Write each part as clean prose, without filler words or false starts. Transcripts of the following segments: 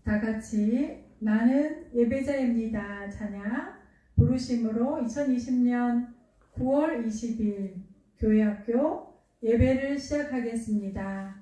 다 같이 나는 예배자입니다 찬양 부르심으로 2020년 9월 20일 교회학교 예배를 시작하겠습니다.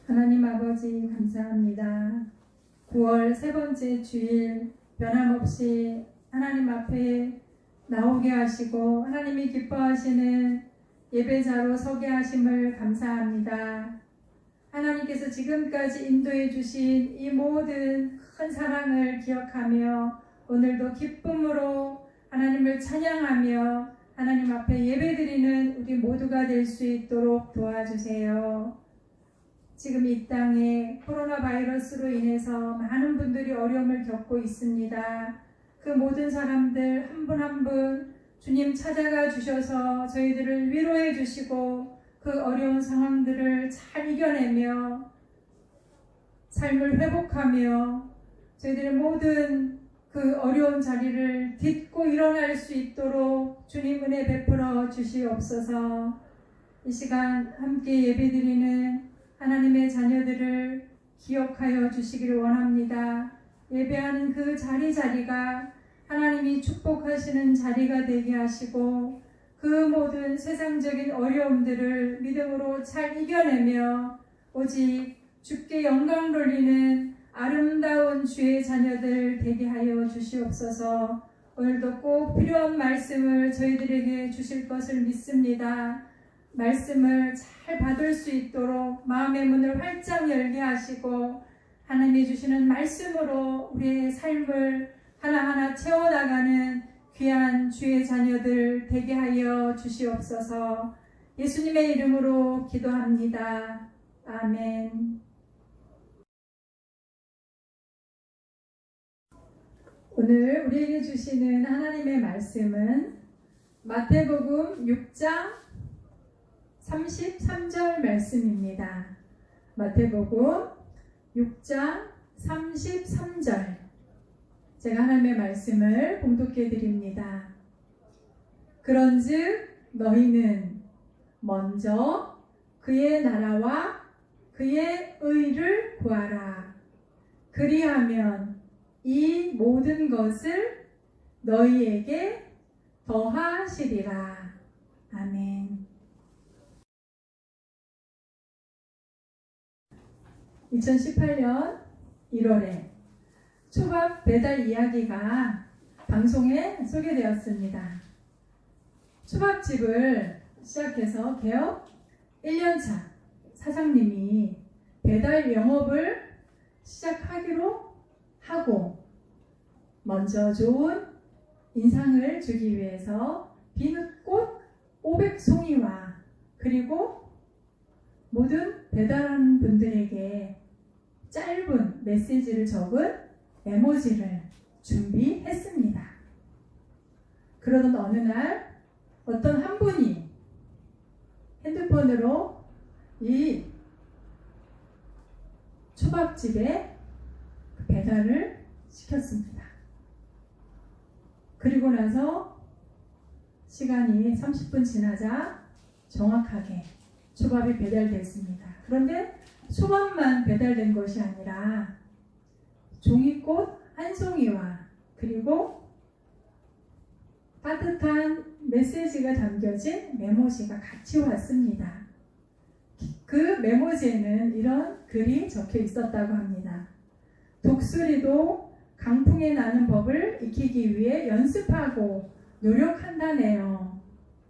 하나님 아버지 감사합니다. 9월 세 번째 주일 변함없이 하나님 앞에 나오게 하시고 하나님이 기뻐하시는 예배자로 서게 하심을 감사합니다. 하나님께서 지금까지 인도해 주신 이 모든 큰 사랑을 기억하며 오늘도 기쁨으로 하나님을 찬양하며 하나님 앞에 예배드리는 우리 모두가 될 수 있도록 도와주세요. 지금 이 땅에 코로나 바이러스로 인해서 많은 분들이 어려움을 겪고 있습니다. 그 모든 사람들 한 분 한 분 주님 찾아가 주셔서 저희들을 위로해 주시고 그 어려운 상황들을 잘 이겨내며 삶을 회복하며 저희들의 모든 그 어려운 자리를 딛고 일어날 수 있도록 주님 은혜 베풀어 주시옵소서. 이 시간 함께 예배드리는 하나님의 자녀들을 기억하여 주시기를 원합니다. 예배하는 그 자리가 하나님이 축복하시는 자리가 되게 하시고 그 모든 세상적인 어려움들을 믿음으로 잘 이겨내며 오직 주께 영광 돌리는 아름다운 주의 자녀들 되게 하여 주시옵소서. 오늘도 꼭 필요한 말씀을 저희들에게 주실 것을 믿습니다. 말씀을 잘 받을 수 있도록 마음의 문을 활짝 열게 하시고 하나님이 주시는 말씀으로 우리의 삶을 하나하나 채워나가는 귀한 주의 자녀들 되게 하여 주시옵소서. 예수님의 이름으로 기도합니다. 아멘. 오늘 우리에게 주시는 하나님의 말씀은 마태복음 6장 33절 말씀입니다. 마태복음 6장 33절 제가 하나님의 말씀을 봉독해 드립니다. 그런즉 너희는 먼저 그의 나라와 그의 의를 구하라. 그리하면 이 모든 것을 너희에게 더하시리라. 아멘. 2018년 1월에 초밥 배달 이야기가 방송에 소개되었습니다. 초밥집을 시작해서 개업 1년차 사장님이 배달 영업을 시작하기로 하고 먼저 좋은 인상을 주기 위해서 비눗꽃 500송이와 그리고 모든 배달하는 분들에게 짧은 메시지를 적은 메모지를 준비했습니다. 그러던 어느 날 어떤 한 분이 핸드폰으로 이 초밥집에 배달을 시켰습니다. 그리고 나서 시간이 30분 지나자 정확하게 초밥이 배달됐습니다. 그런데 초밥만 배달된 것이 아니라 종이꽃 한 송이와 그리고 따뜻한 메시지가 담겨진 메모지가 같이 왔습니다. 그 메모지에는 이런 글이 적혀 있었다고 합니다. 독수리도 강풍에 나는 법을 익히기 위해 연습하고 노력한다네요.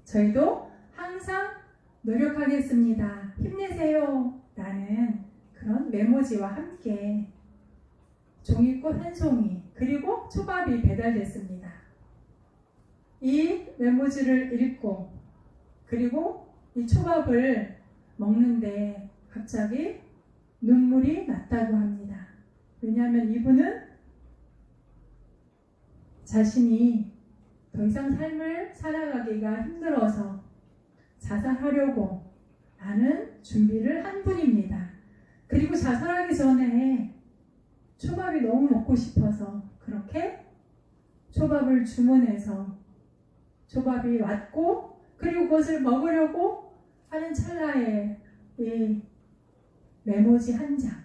저희도 항상 노력하겠습니다. 힘내세요. 라는 그런 메모지와 함께 종이꽃 한 송이 그리고 초밥이 배달됐습니다. 이 메모지를 읽고 그리고 이 초밥을 먹는데 갑자기 눈물이 났다고 합니다. 왜냐하면 이분은 자신이 더 이상 삶을 살아가기가 힘들어서 자살하려고 하는 준비를 한 분입니다. 그리고 자살하기 전에 초밥이 너무 먹고 싶어서 그렇게 초밥을 주문해서 초밥이 왔고 그리고 그것을 먹으려고 하는 찰나에 이 메모지 한 장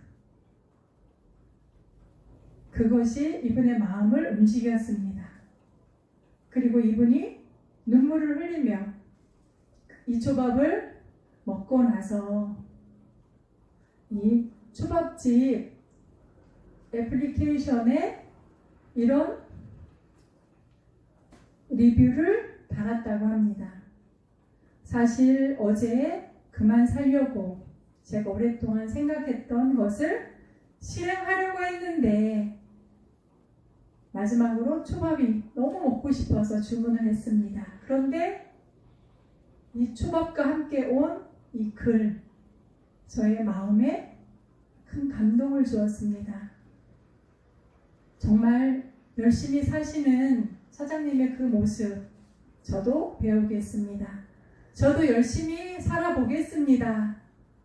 그것이 이분의 마음을 움직였습니다. 그리고 이분이 눈물을 흘리며 이 초밥을 먹고 나서 이 초밥집 애플리케이션에 이런 리뷰를 달았다고 합니다. 사실 어제 그만 살려고 제가 오랫동안 생각했던 것을 실행하려고 했는데 마지막으로 초밥이 너무 먹고 싶어서 주문을 했습니다. 그런데 이 초밥과 함께 온 이 글, 저의 마음에 큰 감동을 주었습니다. 정말 열심히 사시는 사장님의 그 모습, 저도 배우겠습니다. 저도 열심히 살아보겠습니다.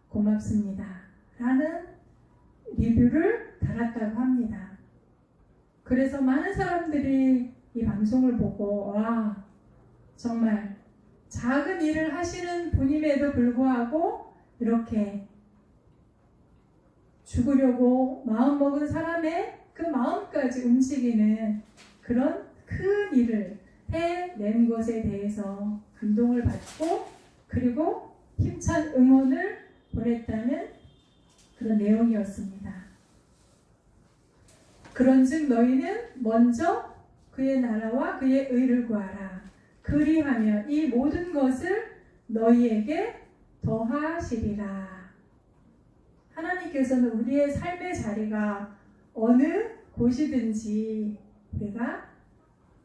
고맙습니다. 라는 리뷰를 달았다고 합니다. 그래서 많은 사람들이 이 방송을 보고 와, 정말 작은 일을 하시는 분임에도 불구하고 이렇게 죽으려고 마음먹은 사람의 그 마음까지 움직이는 그런 큰 일을 해낸 것에 대해서 감동을 받고 그리고 힘찬 응원을 보냈다는 그런 내용이었습니다. 그런즉 너희는 먼저 그의 나라와 그의 의를 구하라. 그리하면 이 모든 것을 너희에게 더하시리라. 하나님께서는 우리의 삶의 자리가 어느 곳이든지 우리가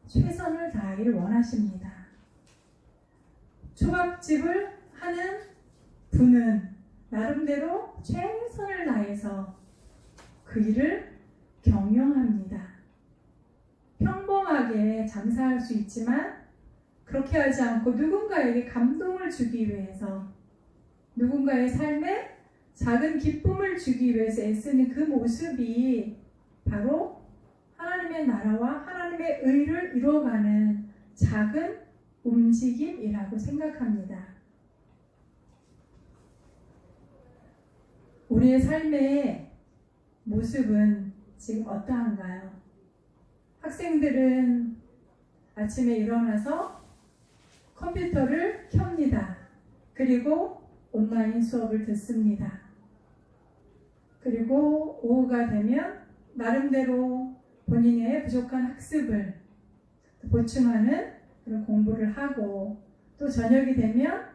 최선을 다하기를 원하십니다. 초밥집을 하는 분은 나름대로 최선을 다해서 그 일을 경영합니다. 평범하게 장사할 수 있지만 그렇게 하지 않고 누군가에게 감동을 주기 위해서 누군가의 삶에 작은 기쁨을 주기 위해서 애쓰는 그 모습이 바로 하나님의 나라와 하나님의 의를 이루어가는 작은 움직임이라고 생각합니다. 우리의 삶의 모습은 지금 어떠한가요? 학생들은 아침에 일어나서 컴퓨터를 켭니다. 그리고 온라인 수업을 듣습니다. 그리고 오후가 되면 나름대로 본인의 부족한 학습을 보충하는 그런 공부를 하고 또 저녁이 되면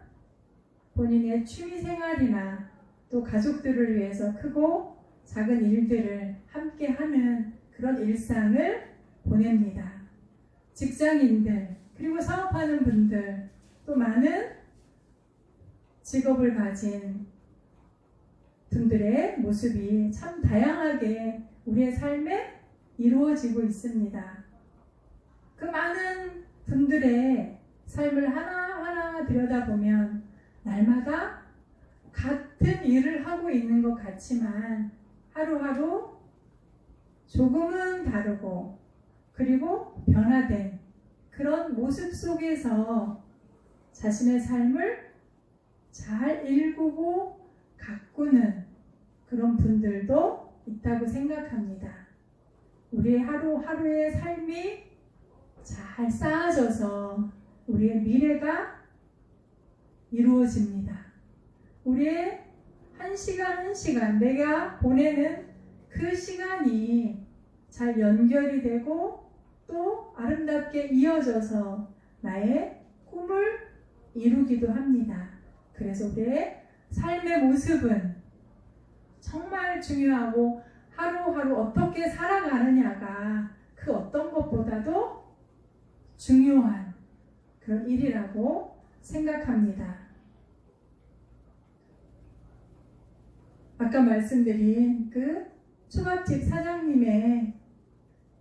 본인의 취미 생활이나 또 가족들을 위해서 크고 작은 일들을 함께 하는 그런 일상을 보냅니다. 직장인들 그리고 사업하는 분들 또 많은 직업을 가진 분들의 모습이 참 다양하게 우리의 삶에 이루어지고 있습니다. 그 많은 분들의 삶을 하나하나 들여다보면 날마다 같은 일을 하고 있는 것 같지만 하루하루 조금은 다르고 그리고 변화된 그런 모습 속에서 자신의 삶을 잘 일구고 가꾸는 그런 분들도 있다고 생각합니다. 우리의 하루하루의 삶이 잘 쌓아져서 우리의 미래가 이루어집니다. 우리의 한 시간 한 시간 내가 보내는 그 시간이 잘 연결이 되고 또 아름답게 이어져서 나의 꿈을 이루기도 합니다. 그래서 우리의 삶의 모습은 정말 중요하고 하루하루 어떻게 살아가느냐가 그 어떤 것보다도 중요한 그런 일이라고 생각합니다. 아까 말씀드린 그 초밥집 사장님의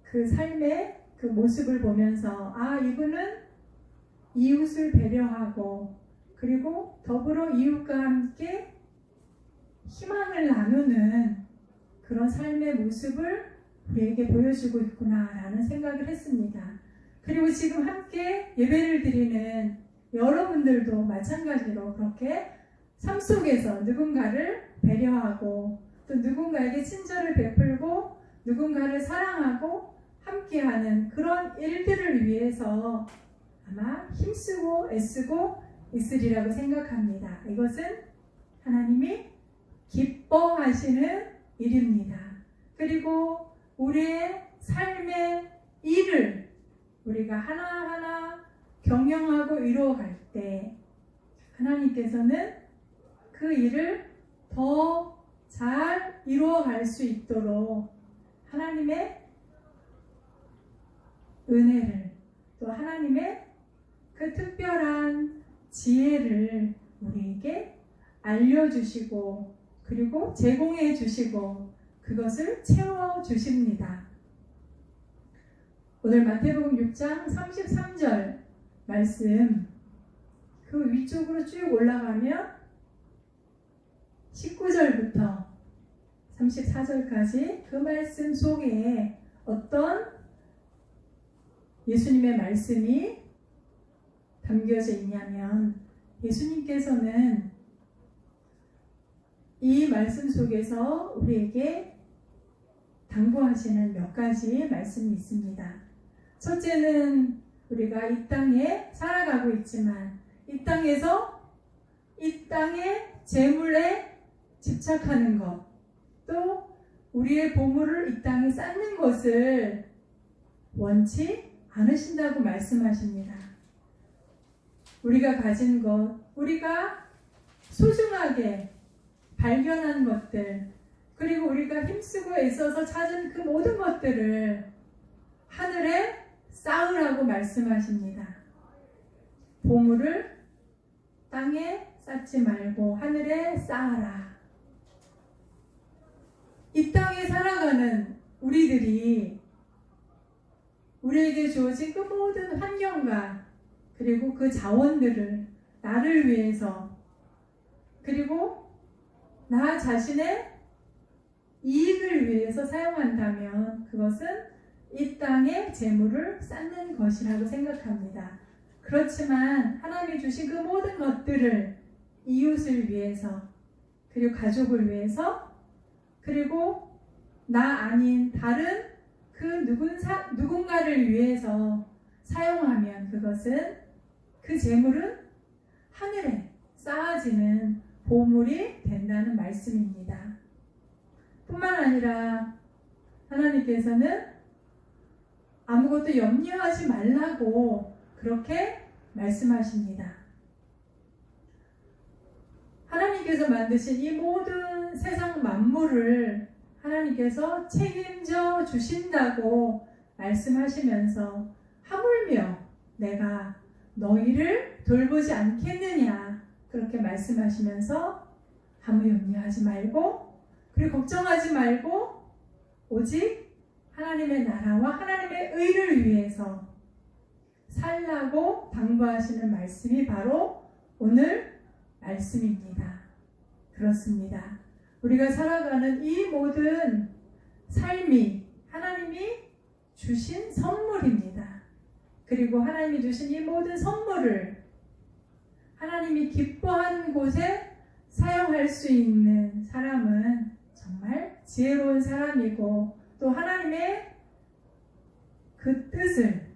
그 삶의 그 모습을 보면서 이분은 이웃을 배려하고 그리고 더불어 이웃과 함께 희망을 나누는 그런 삶의 모습을 우리에게 보여주고 있구나라는 생각을 했습니다. 그리고 지금 함께 예배를 드리는 여러분들도 마찬가지로 그렇게 삶 속에서 누군가를 배려하고 또 누군가에게 친절을 베풀고 누군가를 사랑하고 함께하는 그런 일들을 위해서 아마 힘쓰고 애쓰고 있으리라고 생각합니다. 이것은 하나님이 기뻐하시는 일입니다. 그리고 우리의 삶의 일을 우리가 하나하나 경영하고 이루어갈 때 하나님께서는 그 일을 더 잘 이루어갈 수 있도록 하나님의 은혜를 또 하나님의 그 특별한 지혜를 우리에게 알려주시고 그리고 제공해 주시고 그것을 채워주십니다. 오늘 마태복음 6장 33절 말씀 그 위쪽으로 쭉 올라가면 19절부터 34절까지 그 말씀 속에 어떤 예수님의 말씀이 담겨져 있냐면 예수님께서는 이 말씀 속에서 우리에게 당부하시는 몇 가지 말씀이 있습니다. 첫째는 우리가 이 땅에 살아가고 있지만 이 땅에서 이 땅의 재물에 집착하는 것, 또 우리의 보물을 이 땅에 쌓는 것을 원치 않으신다고 말씀하십니다. 우리가 가진 것, 우리가 소중하게 발견한 것들, 그리고 우리가 힘쓰고 애써서 찾은 그 모든 것들을 하늘에 쌓으라고 말씀하십니다. 보물을 땅에 쌓지 말고 하늘에 쌓아라. 이 땅에 살아가는 우리들이 우리에게 주어진 그 모든 환경과 그리고 그 자원들을 나를 위해서 그리고 나 자신의 이익을 위해서 사용한다면 그것은 이 땅의 재물을 쌓는 것이라고 생각합니다. 그렇지만 하나님이 주신 그 모든 것들을 이웃을 위해서 그리고 가족을 위해서 그리고 나 아닌 다른 그 누군가를 위해서 사용하면 그것은 그 재물은 하늘에 쌓아지는 보물이 된다는 말씀입니다. 뿐만 아니라 하나님께서는 아무것도 염려하지 말라고 그렇게 말씀하십니다. 하나님께서 만드신 이 모든 세상 만물을 하나님께서 책임져 주신다고 말씀하시면서 하물며 내가 너희를 돌보지 않겠느냐 그렇게 말씀하시면서 아무 염려하지 말고 그리고 걱정하지 말고 오직 하나님의 나라와 하나님의 의를 위해서 살라고 당부하시는 말씀이 바로 오늘 말씀입니다. 그렇습니다. 우리가 살아가는 이 모든 삶이 하나님이 주신 선물입니다. 그리고 하나님이 주신 이 모든 선물을 하나님이 기뻐하는 곳에 사용할 수 있는 사람은 정말 지혜로운 사람이고 또 하나님의 그 뜻을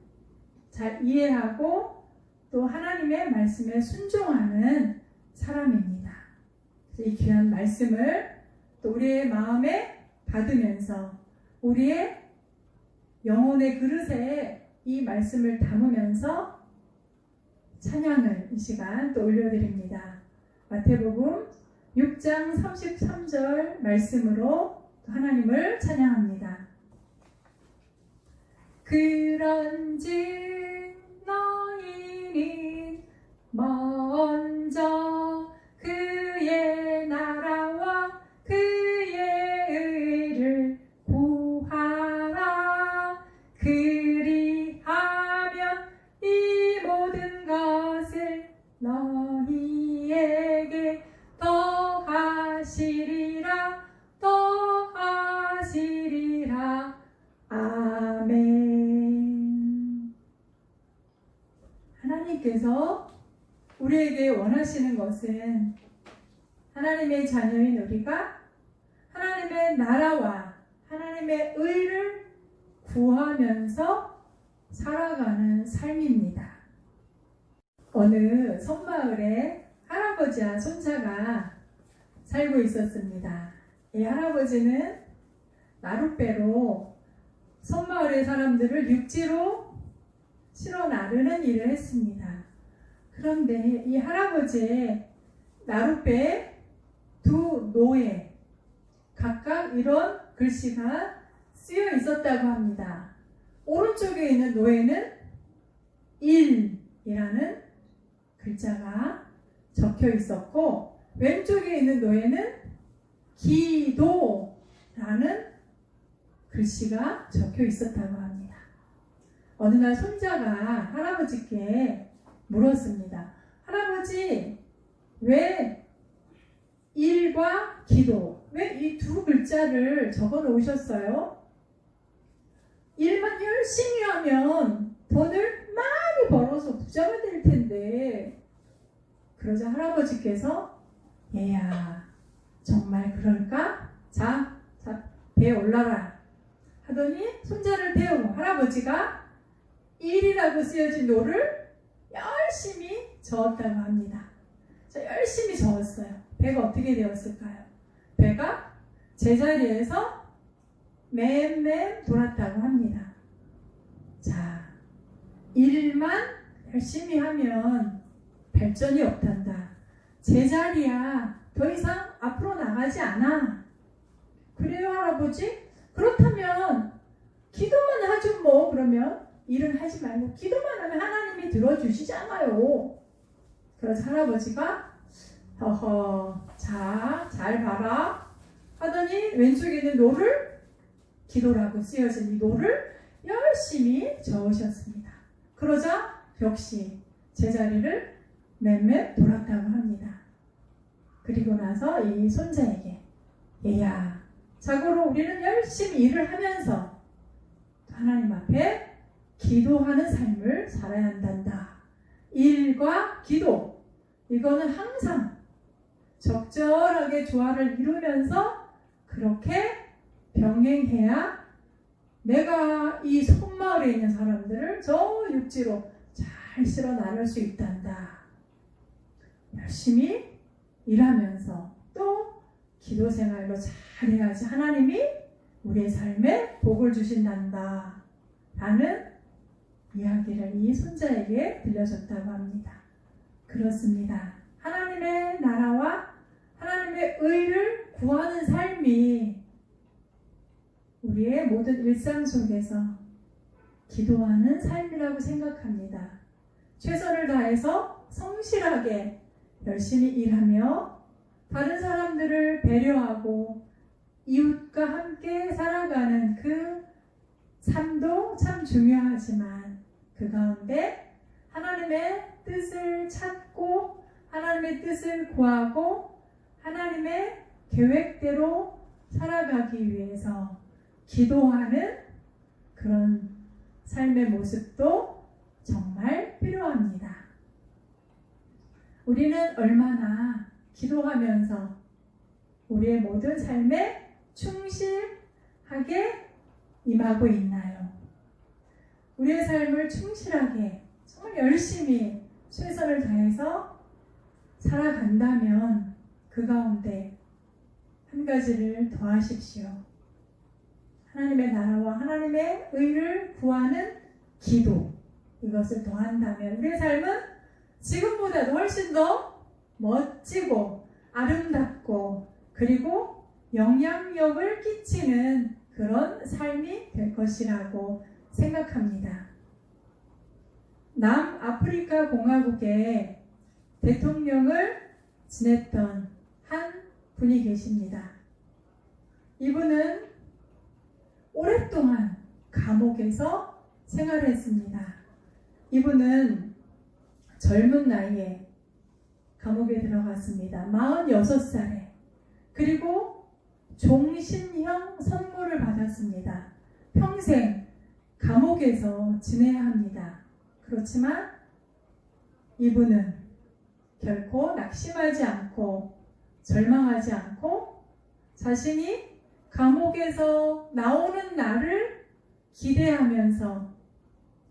잘 이해하고 또 하나님의 말씀에 순종하는 사람입니다. 이 귀한 말씀을 또 우리의 마음에 받으면서 우리의 영혼의 그릇에 이 말씀을 담으면서 찬양을 이 시간 또 올려드립니다. 마태복음 6장 33절 말씀으로 하나님을 찬양합니다. 그런즉 너희는 먼저 그의 나라와 그의 의를 구하라. 그리하면 이 모든 것을 너희에게 더하시리라. 더하시리라. 아멘. 하나님께서 우리에게 원하시는 것은 하나님의 자녀인 우리가 하나님의 나라와 하나님의 의를 구하면서 살아가는 삶입니다. 어느 섬마을에 할아버지와 손자가 살고 있었습니다. 이 할아버지는 나룻배로 섬마을의 사람들을 육지로 실어 나르는 일을 했습니다. 그런데 이 할아버지의 나룻배에 두 노에 각각 이런 글씨가 쓰여 있었다고 합니다. 오른쪽에 있는 노에는 1이라는 글자가 적혀 있었고 왼쪽에 있는 노에는 기도라는 글씨가 적혀 있었다고 합니다. 어느 날 손자가 할아버지께 물었습니다. 할아버지, 왜 1과 기도, 왜 이 두 글자를 적어 놓으셨어요? 일만 열심히 하면 돈을 많이 벌어서 부자가 될 텐데. 그러자 할아버지께서 얘야, 정말 그럴까? 자, 배에 올라라 하더니 손자를 태우고 할아버지가 1이라고 쓰여진 노를 열심히 저었다고 합니다. 자, 열심히 저었어요. 배가 어떻게 되었을까요? 배가 제자리에서 맴맴 돌았다고 합니다. 자, 일만 열심히 하면 발전이 없단다. 제자리야, 더 이상 앞으로 나가지 않아. 그래요, 할아버지? 그렇다면 기도만 하죠 뭐. 그러면 일은 하지 말고 기도만 하면 하나님이 들어주시잖아요. 그래서 할아버지가 자, 잘 봐라 하더니 왼쪽에 있는 노를 기도라고 쓰여진 이 노를 열심히 저으셨습니다. 그러자 역시 제자리를 맴맴 돌았다고 합니다. 그리고 나서 이 손자에게 얘야, 자고로 우리는 열심히 일을 하면서 하나님 앞에 기도하는 삶을 살아야 한단다. 일과 기도, 이거는 항상 적절하게 조화를 이루면서 그렇게 병행해야 내가 이 섬마을에 있는 사람들을 저 육지로 잘 실어 나눌 수 있단다. 열심히 일하면서 또 기도 생활로 잘해야지 하나님이 우리의 삶에 복을 주신단다 라는 이야기를 이 손자에게 들려줬다고 합니다. 그렇습니다. 하나님의 나라와 하나님의 의를 구하는 삶이 우리의 모든 일상 속에서 기도하는 삶이라고 생각합니다. 최선을 다해서 성실하게 열심히 일하며 다른 사람들을 배려하고 이웃과 함께 살아가는 그 삶도 참 중요하지만 그 가운데 하나님의 뜻을 찾고 하나님의 뜻을 구하고 하나님의 계획대로 살아가기 위해서 기도하는 그런 삶의 모습도 정말 필요합니다. 우리는 얼마나 기도하면서 우리의 모든 삶에 충실하게 임하고 있나요? 우리의 삶을 충실하게 정말 열심히 최선을 다해서 살아간다면 그 가운데 한 가지를 더하십시오. 하나님의 나라와 하나님의 의를 구하는 기도, 이것을 더한다면 우리의 삶은 지금보다도 훨씬 더 멋지고 아름답고 그리고 영향력을 끼치는 그런 삶이 될 것이라고 생각합니다. 남아프리카 공화국의 대통령을 지냈던 한 분이 계십니다. 이분은 오랫동안 감옥에서 생활했습니다. 이분은 젊은 나이에 감옥에 들어갔습니다. 46살에. 그리고 종신형 선고를 받았습니다. 평생 감옥에서 지내야 합니다. 그렇지만 이분은 결코 낙심하지 않고 절망하지 않고 자신이 감옥에서 나오는 날을 기대하면서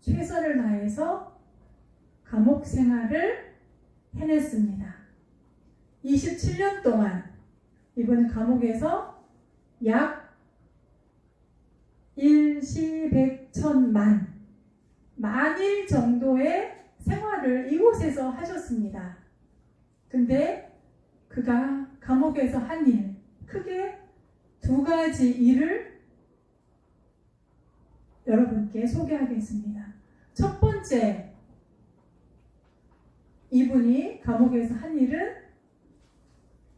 최선을 다해서 감옥 생활을 해냈습니다. 27년 동안 이분은 감옥에서 약 일시백천만 만일 정도의 생활을 이곳에서 하셨습니다. 근데 그가 감옥에서 한 일, 크게 두 가지 일을 여러분께 소개하겠습니다. 첫 번째, 이분이 감옥에서 한 일은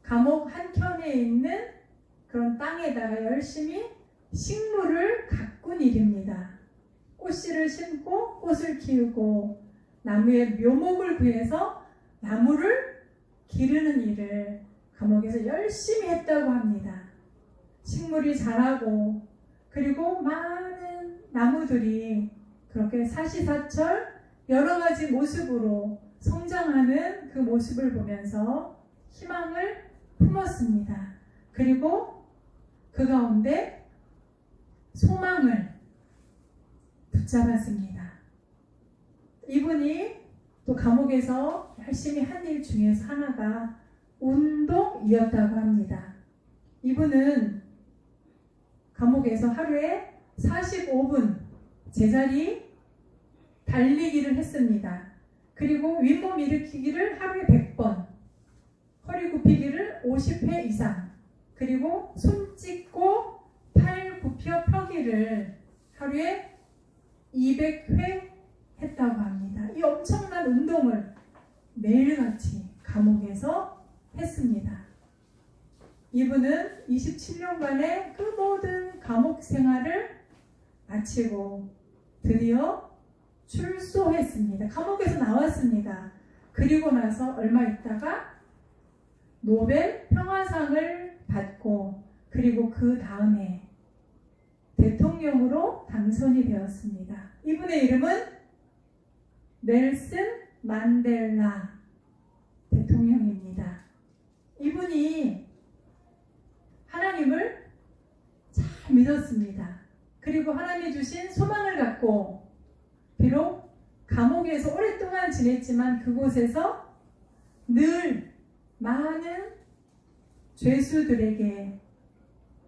감옥 한켠에 있는 그런 땅에다가 열심히 식물을 가꾼 일입니다. 꽃씨를 심고 꽃을 키우고 나무의 묘목을 구해서 나무를 기르는 일을 감옥에서 열심히 했다고 합니다. 식물이 자라고 그리고 많은 나무들이 그렇게 사시사철 여러 가지 모습으로 성장하는 그 모습을 보면서 희망을 품었습니다. 그리고 그 가운데 소망을 붙잡았습니다. 이분이 또 감옥에서 열심히 한 일 중에서 하나가 운동이었다고 합니다. 이분은 감옥에서 하루에 45분 제자리 달리기를 했습니다. 그리고 윗몸 일으키기를 하루에 100번, 허리 굽히기를 50회 이상, 그리고 손 찢고 팔 굽혀 펴기를 하루에 200회 했다고 합니다. 이 엄청난 운동을 매일같이 감옥에서 했습니다. 이분은 27년간의 그 모든 감옥 생활을 마치고 드디어 출소했습니다. 감옥에서 나왔습니다. 그리고 나서 얼마 있다가 노벨 평화상을 받고 그리고 그 다음에 대통령으로 당선이 되었습니다. 이분의 이름은 넬슨 만델라 대통령입니다. 이분이 하나님을 잘 믿었습니다. 그리고 하나님이 주신 소망을 갖고 비록 감옥에서 오랫동안 지냈지만 그곳에서 늘 많은 죄수들에게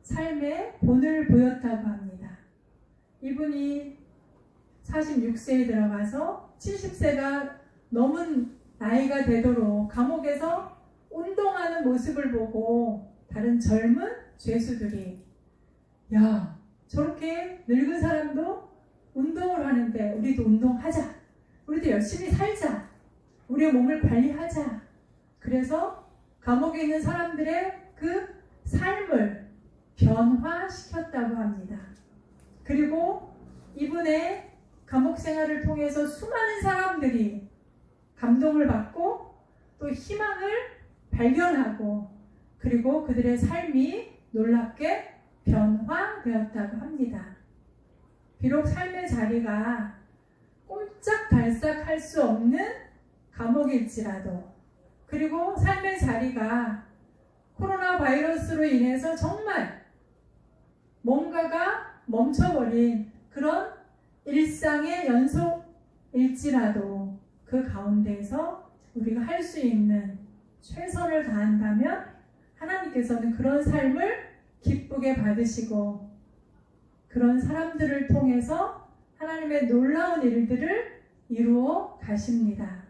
삶의 본을 보였다고 합니다. 이분이 46세에 들어가서 70세가 넘은 나이가 되도록 감옥에서 운동하는 모습을 보고 다른 젊은 죄수들이 야, 저렇게 늙은 사람도 운동을 하는데 우리도 운동하자. 우리도 열심히 살자. 우리의 몸을 관리하자. 그래서 감옥에 있는 사람들의 그 삶을 변화시켰다고 합니다. 그리고 이분의 감옥 생활을 통해서 수많은 사람들이 감동을 받고 또 희망을 발견하고 그리고 그들의 삶이 놀랍게 변화되었다고 합니다. 비록 삶의 자리가 꼼짝달싹 할 수 없는 감옥일지라도 그리고 삶의 자리가 코로나 바이러스로 인해서 정말 뭔가가 멈춰버린 그런 일상의 연속일지라도 그 가운데에서 우리가 할 수 있는 최선을 다한다면 하나님께서는 그런 삶을 기쁘게 받으시고 그런 사람들을 통해서 하나님의 놀라운 일들을 이루어 가십니다.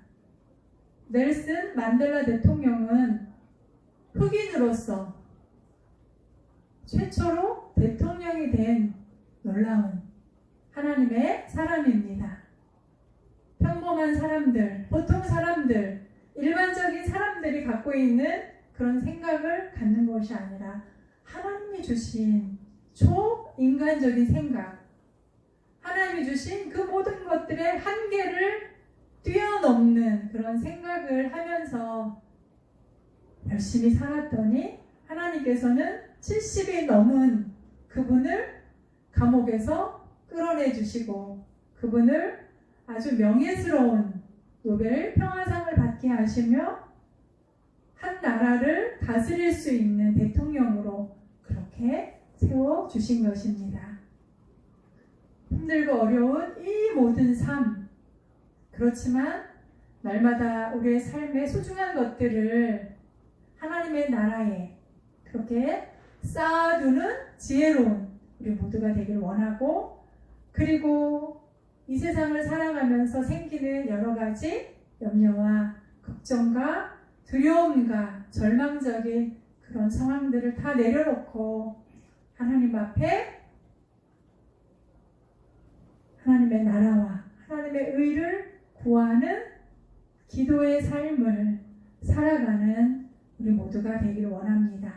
넬슨 만델라 대통령은 흑인으로서 최초로 대통령이 된 놀라운 하나님의 사람입니다. 평범한 사람들, 보통 사람들, 일반적인 사람들이 갖고 있는 그런 생각을 갖는 것이 아니라 하나님이 주신 초인간적인 생각, 하나님이 주신 그 모든 것들의 한계를 뛰어넘는 그런 생각을 하면서 열심히 살았더니 하나님께서는 70이 넘은 그분을 감옥에서 끌어내 주시고 그분을 아주 명예스러운 노벨 평화상을 받게 하시며 한 나라를 다스릴 수 있는 대통령으로 그렇게 세워주신 것입니다. 힘들고 어려운 이 모든 삶, 그렇지만 날마다 우리의 삶의 소중한 것들을 하나님의 나라에 그렇게 쌓아두는 지혜로운 우리 모두가 되길 원하고, 그리고 이 세상을 살아가면서 생기는 여러 가지 염려와 걱정과 두려움과 절망적인 그런 상황들을 다 내려놓고 하나님 앞에 하나님의 나라와 하나님의 의를 구하는 기도의 삶을 살아가는 우리 모두가 되길 원합니다.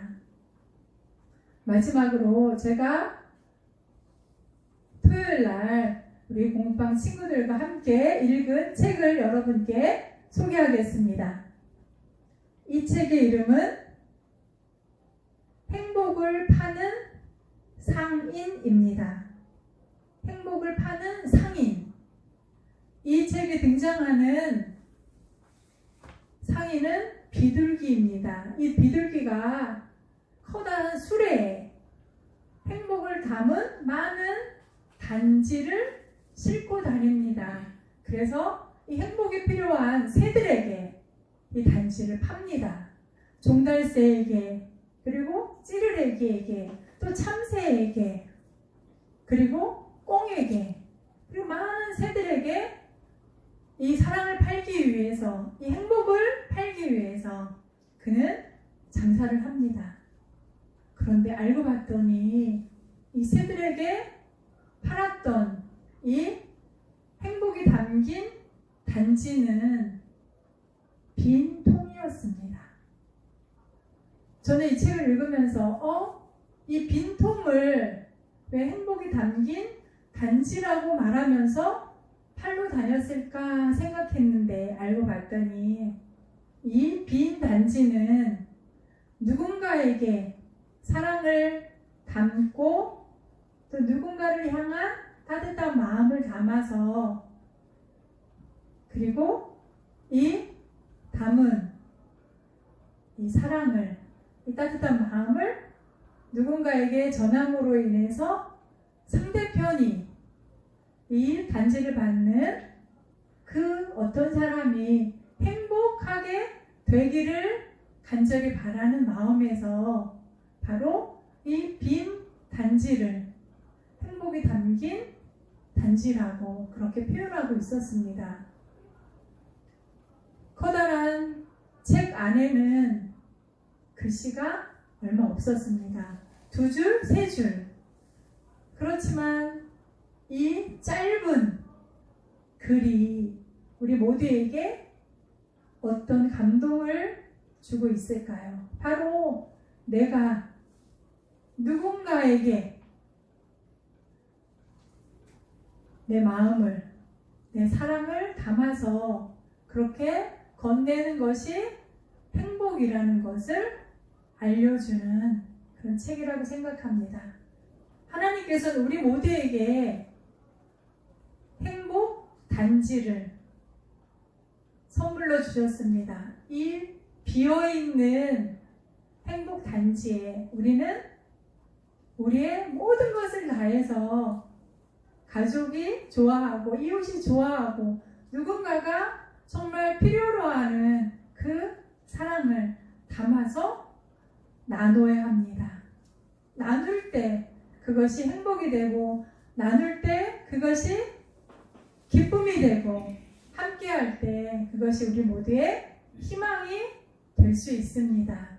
마지막으로 제가 토요일날 우리 공부방 친구들과 함께 읽은 책을 여러분께 소개하겠습니다. 이 책의 이름은 행복을 파는 상인입니다. 행복을 파는 상인. 이 책에 등장하는 상인은 비둘기입니다. 이 비둘기가 커다란 수레에 행복을 담은 많은 단지를 싣고 다닙니다. 그래서 이 행복이 필요한 새들에게 이 단지를 팝니다. 종달새에게, 그리고 찌르레기에게, 또 참새에게, 그리고 꽁에게, 그리고 많은 새들에게 이 사랑을 팔기 위해서, 이 행복을 팔기 위해서 그는 장사를 합니다. 그런데 알고 봤더니 이 새들에게 팔았던 이 행복이 담긴 단지는 빈 통이었습니다. 저는 이 책을 읽으면서 이 빈 통을 왜 행복이 담긴 단지라고 말하면서 팔로 다녔을까 생각했는데 알고 봤더니 이 빈 단지는 누군가에게 사랑을 담고 또 누군가를 향한 따뜻한 마음을 담아서, 그리고 이 담은 이 사랑을, 이 따뜻한 마음을 누군가에게 전함으로 인해서 상대편이 이 단지를 받는 그 어떤 사람이 행복하게 되기를 간절히 바라는 마음에서 바로 이 빈 단지를 행복이 담긴 단지라고 그렇게 표현하고 있었습니다. 커다란 책 안에는 글씨가 얼마 없었습니다. 2줄, 3줄. 그렇지만 이 짧은 글이 우리 모두에게 어떤 감동을 주고 있을까요? 바로 내가 누군가에게 내 마음을, 내 사랑을 담아서 그렇게 건네는 것이 행복이라는 것을 알려주는 그런 책이라고 생각합니다. 하나님께서는 우리 모두에게 행복 단지를 선물로 주셨습니다. 이 비어있는 행복 단지에 우리는 우리의 모든 것을 다해서 가족이 좋아하고 이웃이 좋아하고 누군가가 정말 필요로 하는 그 사랑을 담아서 나눠야 합니다. 나눌 때 그것이 행복이 되고 나눌 때 그것이 기쁨이 되고 함께할 때 그것이 우리 모두의 희망이 될 수 있습니다.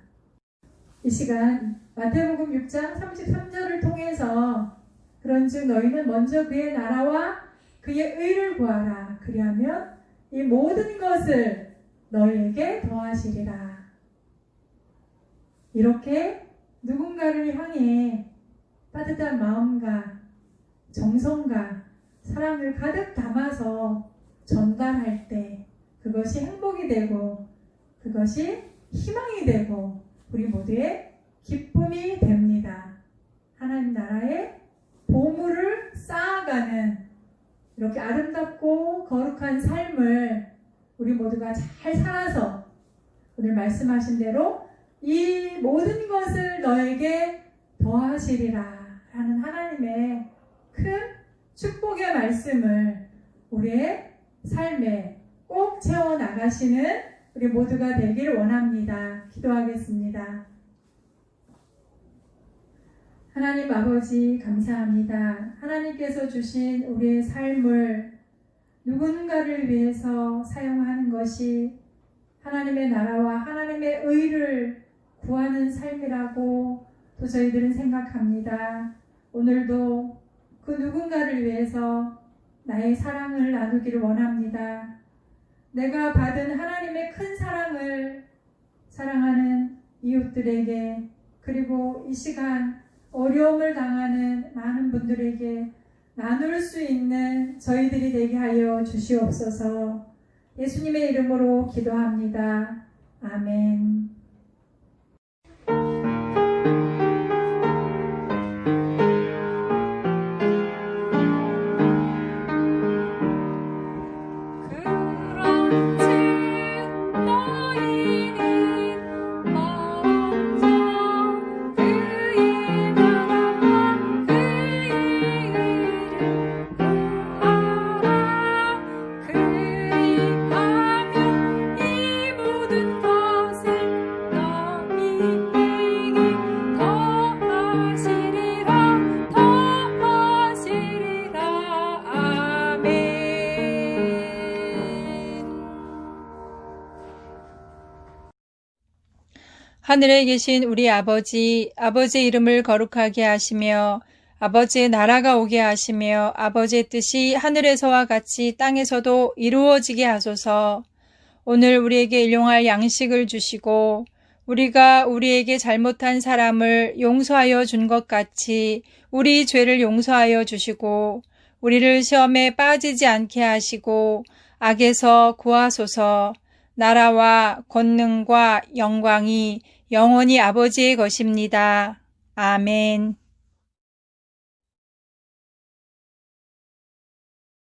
이 시간 마태복음 6장 33절을 통해서 그런즉 너희는 먼저 그의 나라와 그의 의를 구하라. 그리하면 이 모든 것을 너희에게 더하시리라. 이렇게 누군가를 향해 따뜻한 마음과 정성과 사랑을 가득 담아서 전달할 때 그것이 행복이 되고 그것이 희망이 되고 우리 모두의 기쁨이 됩니다. 하나님 나라의 보물을 쌓아가는 이렇게 아름답고 거룩한 삶을 우리 모두가 잘 살아서 오늘 말씀하신 대로 이 모든 것을 너에게 더하시리라 라는 하나님의 큰 축복의 말씀을 우리의 삶에 꼭 채워나가시는 우리 모두가 되길 원합니다. 기도하겠습니다. 하나님 아버지 감사합니다. 하나님께서 주신 우리의 삶을 누군가를 위해서 사용하는 것이 하나님의 나라와 하나님의 의를 구하는 삶이라고 또 저희들은 생각합니다. 오늘도 그 누군가를 위해서 나의 사랑을 나누기를 원합니다. 내가 받은 하나님의 큰 사랑을 사랑하는 이웃들에게 그리고 이 시간 어려움을 당하는 많은 분들에게 나눌 수 있는 저희들이 되게 하여 주시옵소서. 예수님의 이름으로 기도합니다. 아멘. 하늘에 계신 우리 아버지, 아버지의 이름을 거룩하게 하시며 아버지의 나라가 오게 하시며 아버지의 뜻이 하늘에서와 같이 땅에서도 이루어지게 하소서. 오늘 우리에게 일용할 양식을 주시고 우리가 우리에게 잘못한 사람을 용서하여 준 것 같이 우리 죄를 용서하여 주시고 우리를 시험에 빠지지 않게 하시고 악에서 구하소서. 나라와 권능과 영광이 영원히 아버지의 것입니다. 아멘.